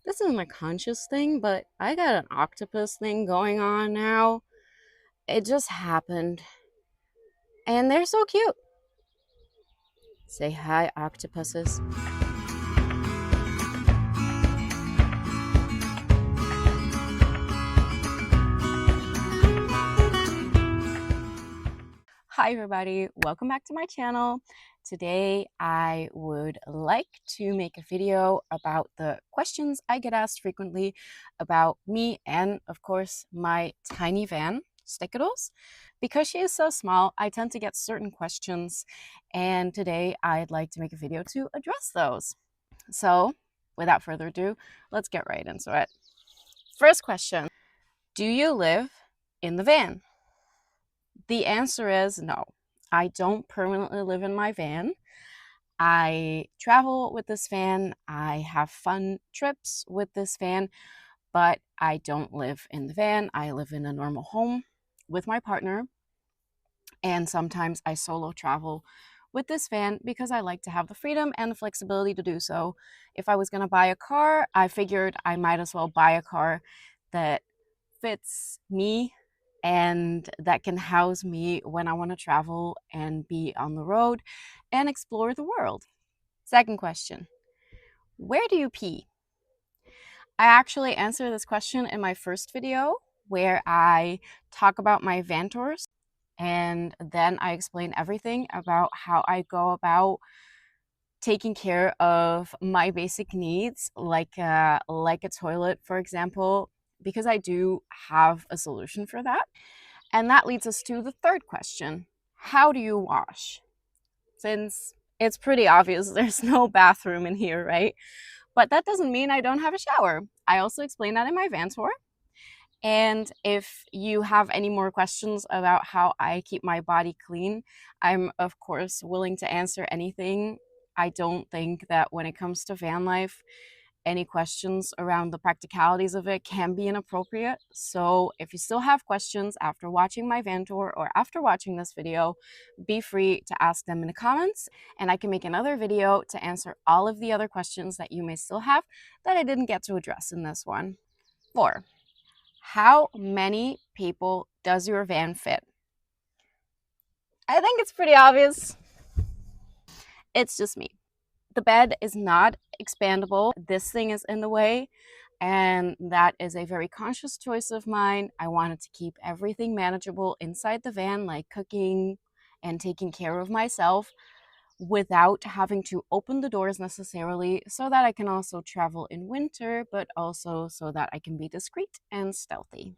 this isn't a conscious thing, but I got an octopus thing going on now. It just happened. And they're so cute. Say hi, octopuses. Hi everybody, welcome back to my channel. Today I would like to make a video about the questions I get asked frequently about me and of course my tiny van, Stickadoodles. Because she is so small, I tend to get certain questions, and today I'd like to make a video to address those. So without further ado, let's get right into it. First question, do you live in the van? The answer is no. I don't permanently live in my van. I travel with this van. I have fun trips with this van, but I don't live in the van. I live in a normal home with my partner, and sometimes I solo travel with this van because I like to have the freedom and the flexibility to do so. If I was going to buy a car, I figured I might as well buy a car that fits me and that can house me when I want to travel and be on the road and explore the world. Second question, where do you pee? I actually answered this question in my first video where I talk about my van tours, and then I explain everything about how I go about taking care of my basic needs, like a toilet, for example, because I do have a solution for that. And that leads us to the third question. How do you wash? Since it's pretty obvious there's no bathroom in here, right? But that doesn't mean I don't have a shower. I also explain that in my van tour. And if you have any more questions about how I keep my body clean, I'm of course willing to answer anything. I don't think that when it comes to van life, any questions around the practicalities of it can be inappropriate. So if you still have questions after watching my van tour or after watching this video, be free to ask them in the comments, and I can make another video to answer all of the other questions that you may still have that I didn't get to address in this one. 4. How many people does your van fit? I think it's pretty obvious. It's just me. The bed is not expandable. This thing is in the way, and that is a very conscious choice of mine. I wanted to keep everything manageable inside the van, like cooking and taking care of myself, without having to open the doors necessarily, so that I can also travel in winter, but also so that I can be discreet and stealthy.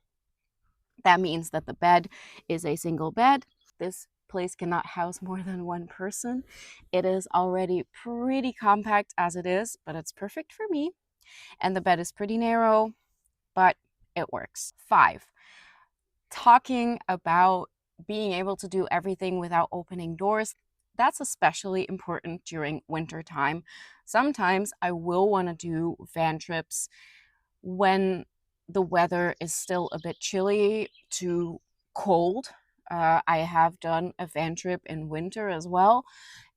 That means that the bed is a single bed. This place cannot house more than one person. It is already pretty compact as it is, but it's perfect for me. And the bed is pretty narrow, but it works. 5. Talking about being able to do everything without opening doors. That's especially important during winter time. Sometimes I will want to do van trips when the weather is still a bit chilly to cold. I have done a van trip in winter as well,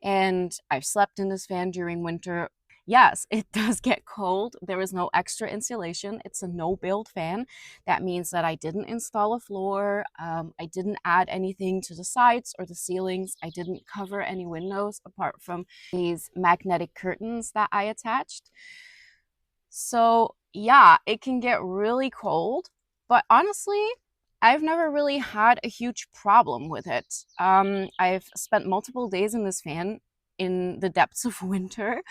and I've slept in this van during winter. Yes, it does get cold. There is no extra insulation. It's a no-build fan. That means that I didn't install a floor. I didn't add anything to the sides or the ceilings. I didn't cover any windows apart from these magnetic curtains that I attached. So yeah, it can get really cold, but honestly, I've never really had a huge problem with it. I've spent multiple days in this van in the depths of winter.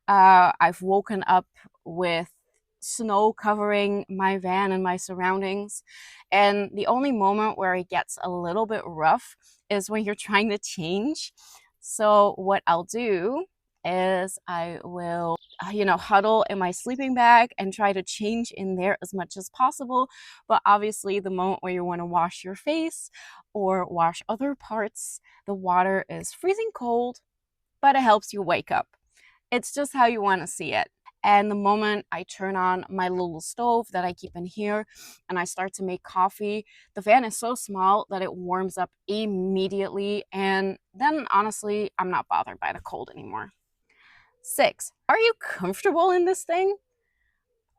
I've woken up with snow covering my van and my surroundings. And the only moment where it gets a little bit rough is when you're trying to change. So what I'll do is I will huddle in my sleeping bag and try to change in there as much as possible. But obviously, the moment where you want to wash your face or wash other parts, the water is freezing cold, but it helps you wake up. It's just how you want to see it. And the moment I turn on my little stove that I keep in here and I start to make coffee, the fan is so small that it warms up immediately. And then honestly, I'm not bothered by the cold anymore. 6. Are you comfortable in this thing?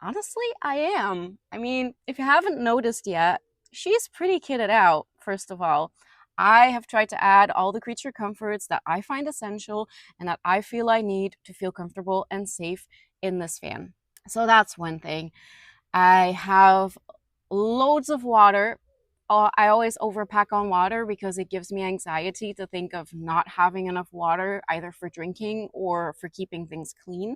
Honestly, I am. I mean, if you haven't noticed yet, she's pretty kitted out, first of all. I have tried to add all the creature comforts that I find essential and that I feel I need to feel comfortable and safe in this van. So that's one thing. I have loads of water. I always overpack on water because it gives me anxiety to think of not having enough water, either for drinking or for keeping things clean.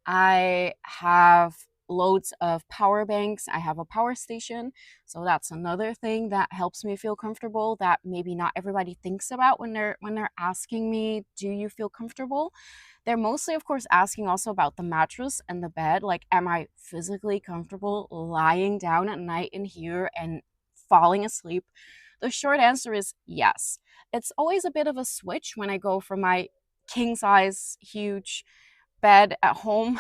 I have loads of power banks. I have a power station. So that's another thing that helps me feel comfortable that maybe not everybody thinks about when they're asking me, do you feel comfortable? They're mostly, of course, asking also about the mattress and the bed. Like, am I physically comfortable lying down at night in here and falling asleep? The short answer is yes. It's always a bit of a switch when I go from my king size, huge bed at home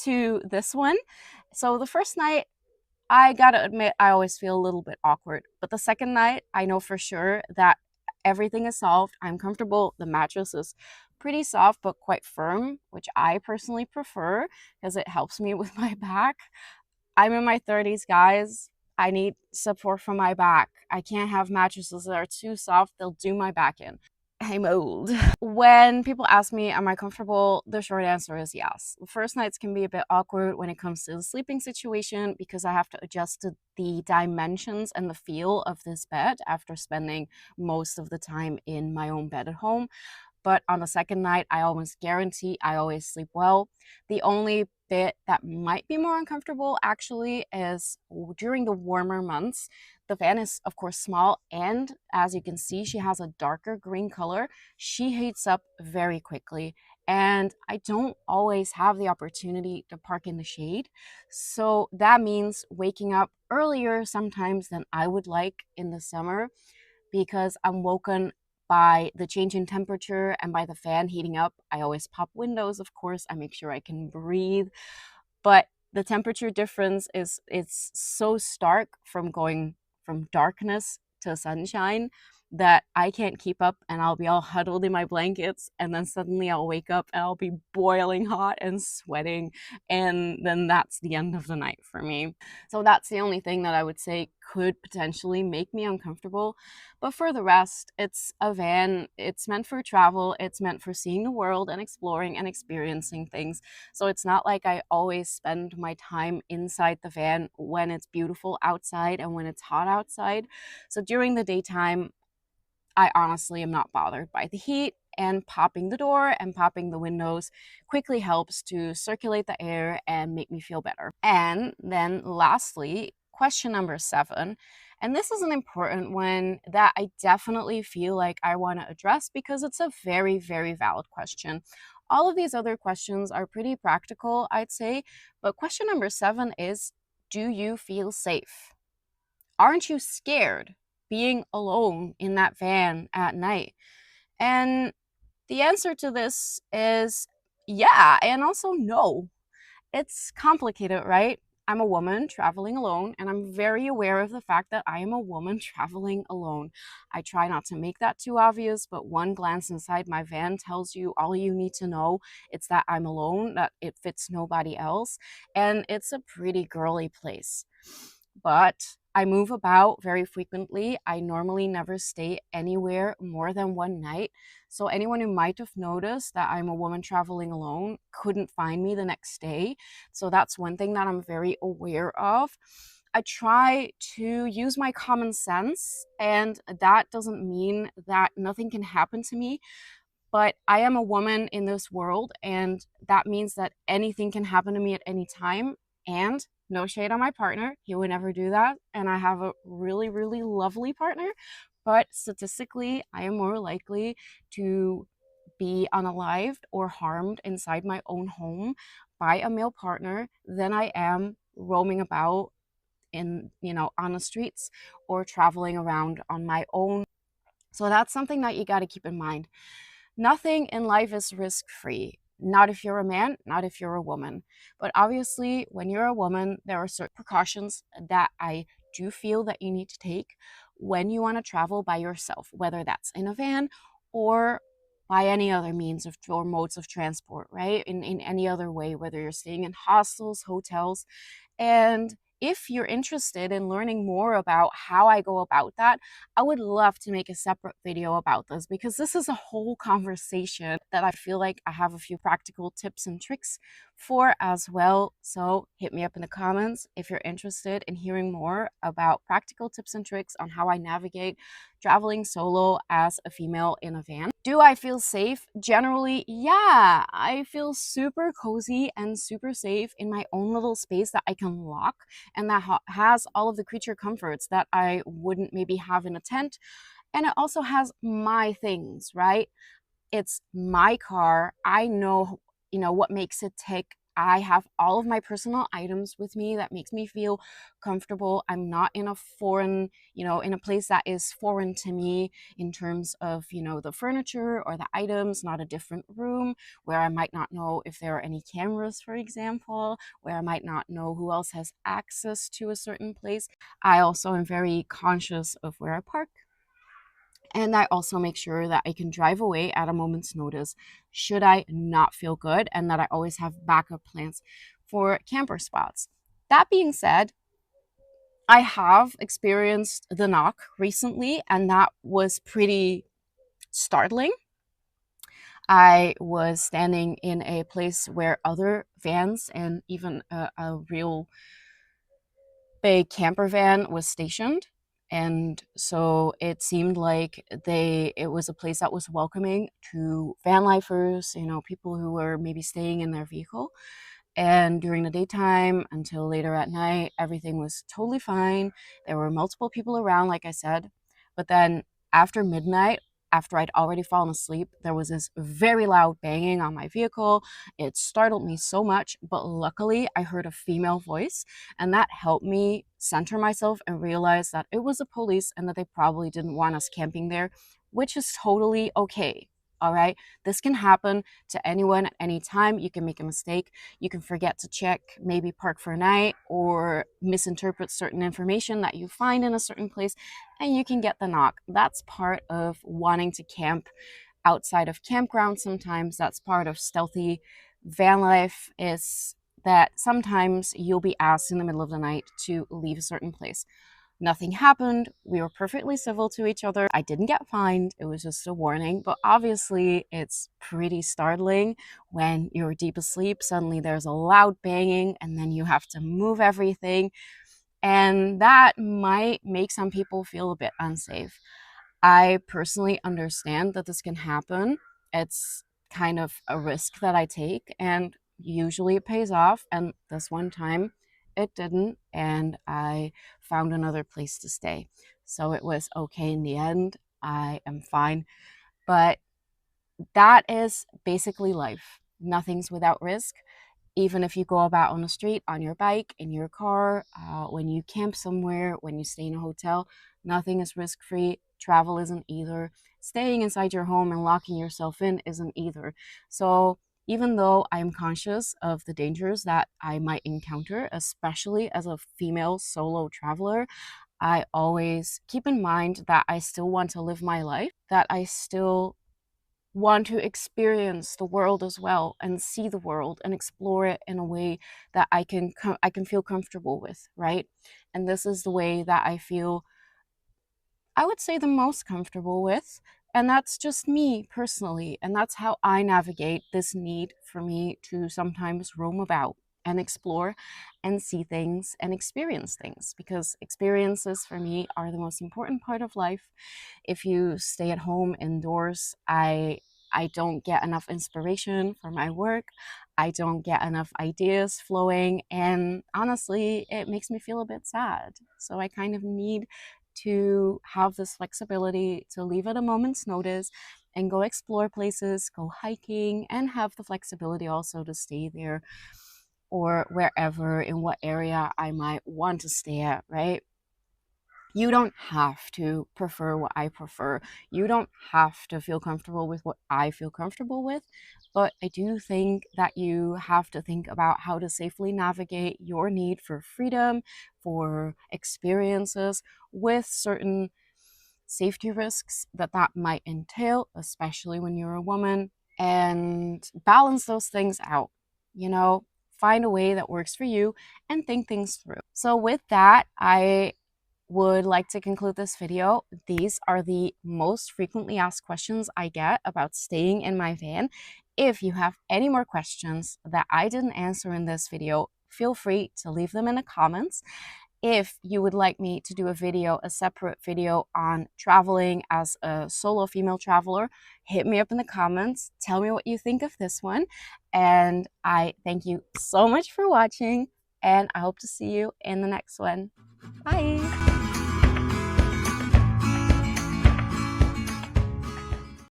to this one. So the first night, I gotta admit, I always feel a little bit awkward. But the second night, I know for sure that everything is solved. I'm comfortable. The mattress is pretty soft but quite firm, which I personally prefer because it helps me with my back. I'm in my 30s, guys. I need support for my back. I can't have mattresses that are too soft, they'll do my back in. I'm old. When people ask me, am I comfortable? The short answer is yes. The first nights can be a bit awkward when it comes to the sleeping situation because I have to adjust to the dimensions and the feel of this bed after spending most of the time in my own bed at home. But on the second night, I almost guarantee I always sleep well. The only bit that might be more uncomfortable actually is during the warmer months. The van is, of course, small, and as you can see, she has a darker green color. She heats up very quickly, and I don't always have the opportunity to park in the shade. So that means waking up earlier sometimes than I would like in the summer because I'm woken by the change in temperature and by the fan heating up. I always pop windows, of course. I make sure I can breathe. But the temperature difference is it's so stark from going from darkness to sunshine that I can't keep up, and I'll be all huddled in my blankets, and then suddenly I'll wake up and I'll be boiling hot and sweating, and then that's the end of the night for me. So that's the only thing that I would say could potentially make me uncomfortable. But for the rest, it's a van. It's meant for travel. It's meant for seeing the world and exploring and experiencing things. So it's not like I always spend my time inside the van when it's beautiful outside and when it's hot outside. So during the daytime, I honestly am not bothered by the heat, and popping the door and popping the windows quickly helps to circulate the air and make me feel better. And then lastly, question number 7. And this is an important one that I definitely feel like I want to address because it's a very, very valid question. All of these other questions are pretty practical, I'd say, but question number 7 is, do you feel safe? Aren't you scared being alone in that van at night? And the answer to this is yeah, and also no. It's complicated, right? I'm a woman traveling alone, and I'm very aware of the fact that I am a woman traveling alone. I try not to make that too obvious, but one glance inside my van tells you all you need to know. It's that I'm alone, that it fits nobody else, and it's a pretty girly place. But I move about very frequently. I normally never stay anywhere more than one night. So anyone who might have noticed that I'm a woman traveling alone couldn't find me the next day. So that's one thing that I'm very aware of. I try to use my common sense, and that doesn't mean that nothing can happen to me, but I am a woman in this world, and that means that anything can happen to me at any time. And no shade on my partner, he would never do that. And I have a really, really lovely partner. But statistically, I am more likely to be unalived or harmed inside my own home by a male partner than I am roaming about in, on the streets or traveling around on my own. So that's something that you got to keep in mind. Nothing in life is risk-free. Not if you're a man, not if you're a woman. But obviously, when you're a woman, there are certain precautions that I do feel that you need to take when you want to travel by yourself, whether that's in a van or by any other means of or modes of transport, right? In any other way, whether you're staying in hostels, hotels. And if you're interested in learning more about how I go about that, I would love to make a separate video about this, because this is a whole conversation that I feel like I have a few practical tips and tricks for as well. So hit me up in the comments if you're interested in hearing more about practical tips and tricks on how I navigate traveling solo as a female in a van. Do I feel safe? Generally, yeah. I feel super cozy and super safe in my own little space that I can lock, and that has all of the creature comforts that I wouldn't maybe have in a tent. And it also has my things, right? It's my car. I know, what makes it tick. I have all of my personal items with me that makes me feel comfortable. I'm not in a foreign, in a place that is foreign to me in terms of, the furniture or the items, not a different room where I might not know if there are any cameras, for example, where I might not know who else has access to a certain place. I also am very conscious of where I park, and I also make sure that I can drive away at a moment's notice should I not feel good, and that I always have backup plans for camper spots. That being said, I have experienced the knock recently, and that was pretty startling. I was standing in a place where other vans and even a real big camper van was stationed. And so it seemed like it was a place that was welcoming to van lifers, people who were maybe staying in their vehicle. And during the daytime until later at night, everything was totally fine. There were multiple people around, like I said. But then after midnight, after I'd already fallen asleep, there was this very loud banging on my vehicle. It startled me so much, but luckily I heard a female voice, and that helped me center myself and realize that it was the police and that they probably didn't want us camping there, which is totally okay. All right. This can happen to anyone at any time. You can make a mistake. You can forget to check, maybe park for a night, or misinterpret certain information that you find in a certain place, and you can get the knock. That's part of wanting to camp outside of campgrounds sometimes. That's part of stealthy van life, is that sometimes you'll be asked in the middle of the night to leave a certain place. Nothing happened. We were perfectly civil to each other. I didn't get fined. It was just a warning. But obviously, it's pretty startling when you're deep asleep. Suddenly, there's a loud banging, and then you have to move everything. And that might make some people feel a bit unsafe. I personally understand that this can happen. It's kind of a risk that I take, and usually it pays off. And this one time it didn't, and I found another place to stay. So it was okay in the end. I am fine. But that is basically life. Nothing's without risk. Even if you go about on the street, on your bike, in your car, when you camp somewhere, when you stay in a hotel, nothing is risk free. Travel isn't either. Staying inside your home and locking yourself in isn't either. So, even though I am conscious of the dangers that I might encounter, especially as a female solo traveler, I always keep in mind that I still want to live my life, that I still want to experience the world as well, and see the world and explore it in a way that I can feel comfortable with, right? And this is the way that I feel, I would say, the most comfortable with. And that's just me personally. And that's how I navigate this need for me to sometimes roam about and explore and see things and experience things, because experiences for me are the most important part of life. If you stay at home indoors, I don't get enough inspiration for my work. I don't get enough ideas flowing, and honestly, it makes me feel a bit sad. So I kind of need to have this flexibility to leave at a moment's notice and go explore places, go hiking, and have the flexibility also to stay there or wherever, in what area I might want to stay at, right? You don't have to prefer what I prefer. You don't have to feel comfortable with what I feel comfortable with. But I do think that you have to think about how to safely navigate your need for freedom, for experiences with certain safety risks that might entail, especially when you're a woman, and balance those things out. You know, find a way that works for you and think things through. So with that, I would like to conclude this video. These are the most frequently asked questions I get about staying in my van. If you have any more questions that I didn't answer in this video, feel free to leave them in the comments. If you would like me to do a separate video on traveling as a solo female traveler, hit me up in the comments. Tell me what you think of this one. And I thank you so much for watching, and I hope to see you in the next one. Bye!